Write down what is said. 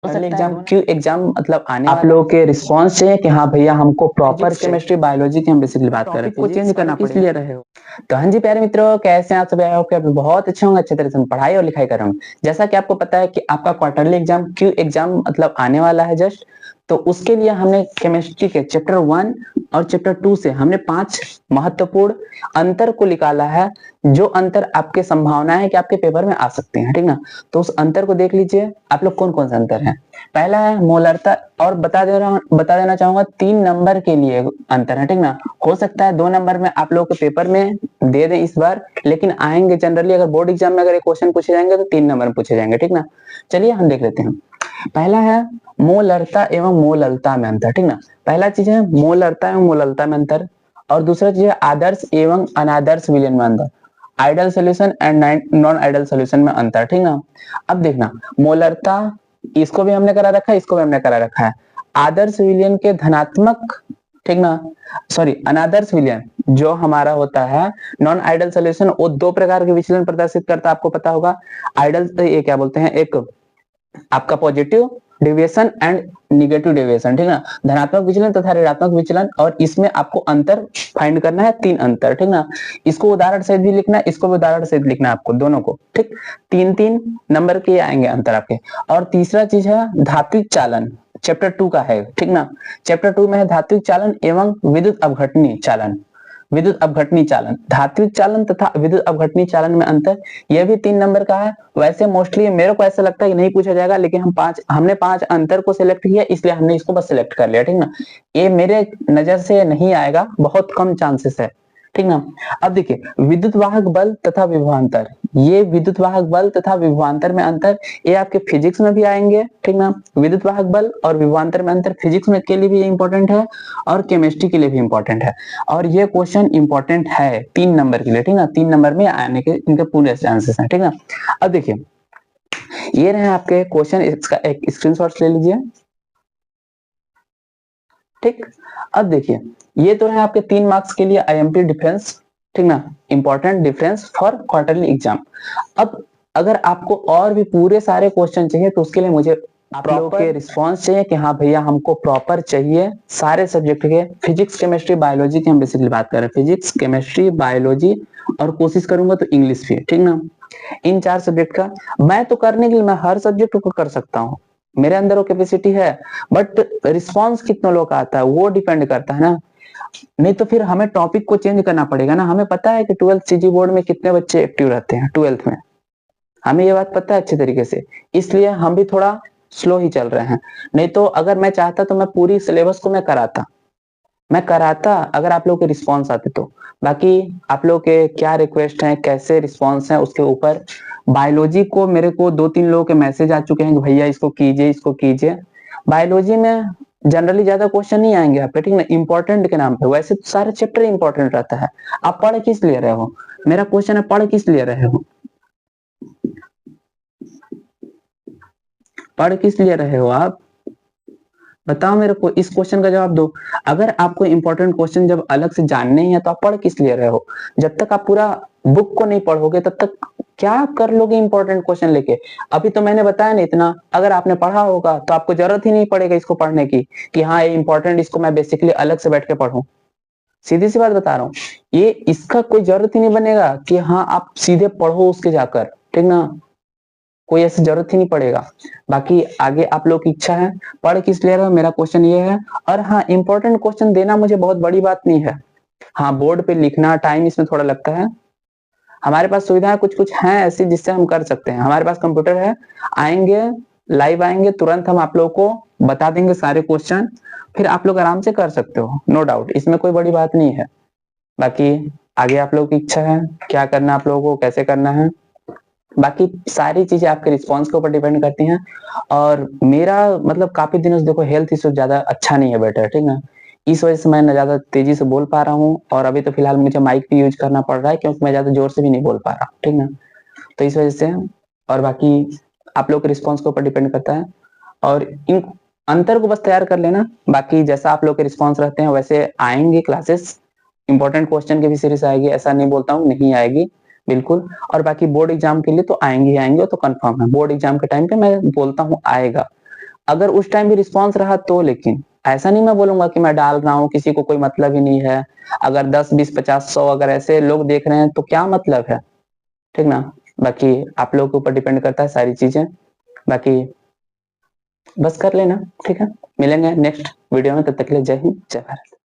Exam क्यों exam मतलब आने आप लोगों के रिस्पांस चाहिए कि हाँ भैया हमको प्रॉपर केमिस्ट्री बायोलॉजी की हम बेसिकली बात कर रहे हैं, को चेंज करना पड़ेगा, इसलिए रहे हो। तो हाँ जी प्यारे मित्रों, कैसे हैं आप सब? आए हो कि आप बहुत अच्छे होंगे, अच्छे तरह से पढ़ाई और लिखाई कर रहे होंगे। जैसा कि आपको पता है कि आपका क्वार्टरली एग्जाम क्यों एग्जाम मतलब आने वाला है जस्ट, तो उसके लिए हमने केमिस्ट्री के चैप्टर 1 और चैप्टर 2 से हमने 5 महत्वपूर्ण अंतर को निकाला है, जो अंतर आपके संभावना है कि आपके पेपर में आ सकते हैं, ठीक ना। तो उस अंतर को देख लीजिए आप लोग, कौन कौन सा अंतर है। पहला है मोलरता, और बता देना चाहूंगा 3 नंबर के लिए अंतर है, ठीक ना। हो सकता है 2 नंबर में आप लोगों के पेपर में दे दें इस बार, लेकिन आएंगे जनरली अगर बोर्ड एग्जाम में अगर क्वेश्चन पूछे जाएंगे तो 3 नंबर में पूछे जाएंगे, ठीक ना। चलिए हम देख लेते हैं। पहला है मोलरता एवं मोललता में अंतर, ठीक ना। पहला चीज है मोलरता एवं मोललता में अंतर, और दूसरा चीज है आदर्श एवं अनादर्श विलयन में अंतर, ideal solution and non ideal solution में अंतर, ठीक ना। अब देखना, मोलरता इसको भी हमने करा रखा है, इसको भी हमने करा रखा है। आदर्श विलयन के धनात्मक, ठीक ना, सॉरी अनादर्श विलयन जो हमारा होता है नॉन आइडल सोल्यूशन, वो 2 प्रकार के विचलन प्रदर्शित करता है, आपको पता होगा। आइडल ये क्या बोलते हैं, एक आपका positive deviation and negative deviation, ठीक ना, धनात्मक विचलन तथा ऋणात्मक विचलन, और इसमें आपको अंतर फाइंड करना है, 3 अंतर, ठीक ना। इसको उदाहरण सहित भी लिखना है, इसको भी उदाहरण सहित लिखना है आपको, दोनों को, ठीक। 3-3 नंबर के आएंगे अंतर आपके। और तीसरा चीज है धात्विक चालन, चैप्टर 2 का है, ठीक ना। चैप्टर 2 में है धात्विक चालन एवं विद्युत अपघटनी चालन। विद्युत अपघटनी चालन, धात्विक चालन तथा विद्युत अपघटनी चालन में अंतर, यह भी 3 नंबर का है। वैसे मोस्टली मेरे को ऐसा लगता है कि नहीं पूछा जाएगा, लेकिन हमने 5 अंतर को सिलेक्ट किया, इसलिए हमने इसको बस सिलेक्ट कर लिया, ठीक ना। ये मेरे नजर से नहीं आएगा, बहुत कम चांसेस है, ठीक ना। अब देखिए विद्युत वाहक बल तथा विभवांतर, ये विद्युत वाहक बल तथा विभवांतर में अंतर, ये आपके फिजिक्स में भी आएंगे, ठीक ना। विद्युत वाहक बल और विभवांतर में अंतर फिजिक्स में के लिए भी इंपॉर्टेंट है और केमिस्ट्री के लिए भी इंपॉर्टेंट है, और ये क्वेश्चन इंपॉर्टेंट है 3 नंबर के लिए, ठीक ना। 3 नंबर में आने के इनके पूरे चांसेस हैं, ठीक ना। अब देखिए ये रहे आपके क्वेश्चन, इसका एक स्क्रीनशॉट ले लीजिए, ठीक। अब देखिए ये तो है आपके 3 मार्क्स के लिए आईएमपी डिफरेंस, ठीक ना, important difference for quarterly exam. अब अगर आपको और भी पूरे सारे क्वेश्चन चाहिए तो उसके लिए मुझे आप लोगों के रिस्पांस चाहिए कि हाँ भैया हमको प्रॉपर चाहिए सारे सब्जेक्ट के, फिजिक्स केमिस्ट्री बायोलॉजी की हम बेसिकली बात कर रहे हैं, फिजिक्स केमिस्ट्री बायोलॉजी, और कोशिश करूंगा तो इंग्लिश भी, ठीक ना। इन 4 सब्जेक्ट का मैं तो करने के लिए मैं हर सब्जेक्ट को कर सकता हूँ, मेरे अंदर वो कैपेसिटी है, बट रिस्पांस कितने लोग का आता है वो डिपेंड करता है ना। नहीं तो फिर हमें टॉपिक को चेंज करना पड़ेगा ना। हमें पता है कि 12th सीजी बोर्ड में कितने बच्चे एक्टिव रहते हैं 12th में, हमें ये बात पता है अच्छे तरीके से, इसलिए हम भी थोड़ा स्लो ही चल रहे हैं। नहीं तो अगर मैं चाहता तो मैं पूरी सिलेबस को मैं कराता अगर आप लोग के रिस्पांस आते तो। बाकी आप लोग के क्या रिक्वेस्ट है, कैसे रिस्पांस है उसके ऊपर। बायोलॉजी को मेरे को 2-3 लोगों के मैसेज आ चुके हैं कि भैया इसको कीजिए, इसको कीजिए। बायोलॉजी में जनरली ज्यादा क्वेश्चन नहीं आएंगे आपके, ठीक ना, इंपॉर्टेंट के नाम पे। वैसे तो सारे चैप्टर इंपॉर्टेंट रहता है, आप पढ़ किस लिए रहे हो, मेरा क्वेश्चन है पढ़ किस लिए रहे हो, पढ़ किस लिए रहे हो आप, बताओ मेरे को, इस क्वेश्चन का जवाब दो। अगर आपको इंपॉर्टेंट क्वेश्चन जब अलग से जानने ही है तो आप पढ़ किस लिए रहे हो। जब तक आप पूरा बुक को नहीं पढ़ोगे तब तक क्या कर लोगे इंपॉर्टेंट क्वेश्चन लेके। अभी तो मैंने बताया ना इतना, अगर आपने पढ़ा होगा तो आपको जरूरत ही नहीं पड़ेगा इसको पढ़ने की कि हाँ ये इंपॉर्टेंट, इसको मैं बेसिकली अलग से बैठ के पढ़ूं। सीधी सी बात बता रहा हूँ, ये इसका कोई जरूरत ही नहीं बनेगा कि हाँ आप सीधे पढ़ो उसके जाकर, ठीक ना, कोई ऐसी जरूरत ही नहीं पड़ेगा। बाकी आगे आप लोग की इच्छा है, पढ़ किस लिए रहे हो, मेरा क्वेश्चन ये है। और हाँ, इंपॉर्टेंट क्वेश्चन देना मुझे बहुत बड़ी बात नहीं है। हाँ, बोर्ड पे लिखना टाइम इसमें थोड़ा लगता है, हमारे पास सुविधाएं कुछ कुछ हैं ऐसी जिससे हम कर सकते हैं। हमारे पास कंप्यूटर है, आएंगे लाइव आएंगे तुरंत हम आप लोगों को बता देंगे सारे क्वेश्चन, फिर आप लोग आराम से कर सकते हो, नो डाउट, इसमें कोई बड़ी बात नहीं है। बाकी आगे आप लोगों की इच्छा है, क्या करना आप लोगों को, कैसे करना है, बाकी सारी चीजें आपके रिस्पांस के ऊपर डिपेंड करती हैं। और मेरा मतलब काफी दिनों से देखो हेल्थ इशू ज्यादा अच्छा नहीं है बेटा, ठीक है, इस वजह से मैं न ज्यादा तेजी से बोल पा रहा हूँ, और अभी तो फिलहाल मुझे माइक भी यूज करना पड़ रहा है क्योंकि मैं ज्यादा जोर से भी नहीं बोल पा रहा, ठीक है, तो इस वजह से। और बाकी आप लोग के रिस्पॉन्स के ऊपर डिपेंड करता है, और इन अंतर को बस तैयार कर लेना। बाकी जैसा आप लोग के रिस्पॉन्स रहते हैं वैसे आएंगे क्लासेस, इंपॉर्टेंट क्वेश्चन की भी सीरीज आएगी, ऐसा नहीं बोलता हूँ नहीं आएगी, बिल्कुल। और बाकी बोर्ड एग्जाम के लिए तो आएंगे ही आएंगे, तो कंफर्म है, बोर्ड एग्जाम के टाइम पे मैं बोलता हूँ आएगा। अगर उस टाइम भी रिस्पॉन्स रहा तो, लेकिन ऐसा नहीं मैं बोलूंगा कि मैं डाल रहा हूँ किसी को कोई मतलब ही नहीं है। अगर 10 20 50 100 अगर ऐसे लोग देख रहे हैं तो क्या मतलब है, ठीक ना। बाकी आप लोगों के ऊपर डिपेंड करता है सारी चीजें, बाकी बस कर लेना, ठीक है। मिलेंगे नेक्स्ट वीडियो में, तब तक के लिए जय हिंद जय भारत।